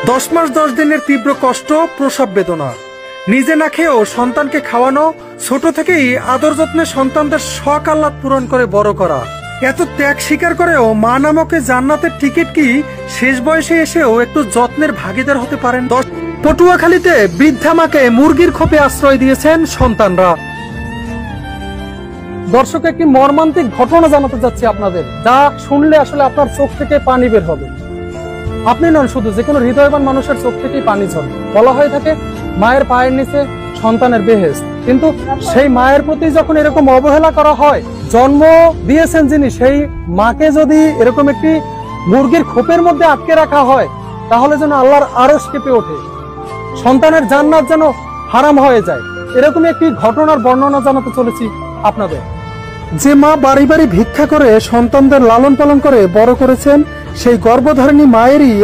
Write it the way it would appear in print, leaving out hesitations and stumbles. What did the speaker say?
10 মাস 10 দিনের তীব্র কষ্ট, প্রসব বেদনা, নিজে না খেয়েও সন্তানকে খাওয়ানো, ছোট থেকেই আদর যত্নে সন্তানদের শখ আহ্লাদ পূরণ করে বড় করা, এত ত্যাগ স্বীকার করেও মা নামকে জান্নাতের টিকিট কি শেষ বয়সে এসেও একটু যত্নের ভাগীদার হতে পারেন? পটুয়াখালীতে বৃদ্ধা মাকে মুরগির খোপে আশ্রয় দিয়েছেন সন্তানরা। দর্শক, একটি মর্মান্তিক ঘটনা জানাতে যাচ্ছি আপনাদের, যা শুনলে আসলে আপনার চোখ থেকে পানি বের হবে। আপনি নন, শুধু যে কোনো হৃদয়বান মানুষের চোখ থেকেই পানি ঝরে। বলা হয়ে থাকে মায়ের পায়ের নিচে সন্তানের বেহেশত, কিন্তু সেই মায়ের প্রতি যখন এরকম অবহেলা করা হয়, জন্ম দিয়েছেন যিনি, সেই মাকে যদি এরকম একটি মুরগির খোপের মধ্যে আটকে রাখা হয়, তাহলে যেন আল্লাহর আরশ কেঁপে ওঠে, সন্তানের জান্নাত যেন হারাম হয়ে যায়। এরকম একটি ঘটনার বর্ণনা জানাতে চলেছি আপনাদের। যে মা বাড়ি বাড়ি ভিক্ষা করে সন্তানদের লালন পালন করে বড় করেছেন, সেই গর্ভধারিণী মায়েরই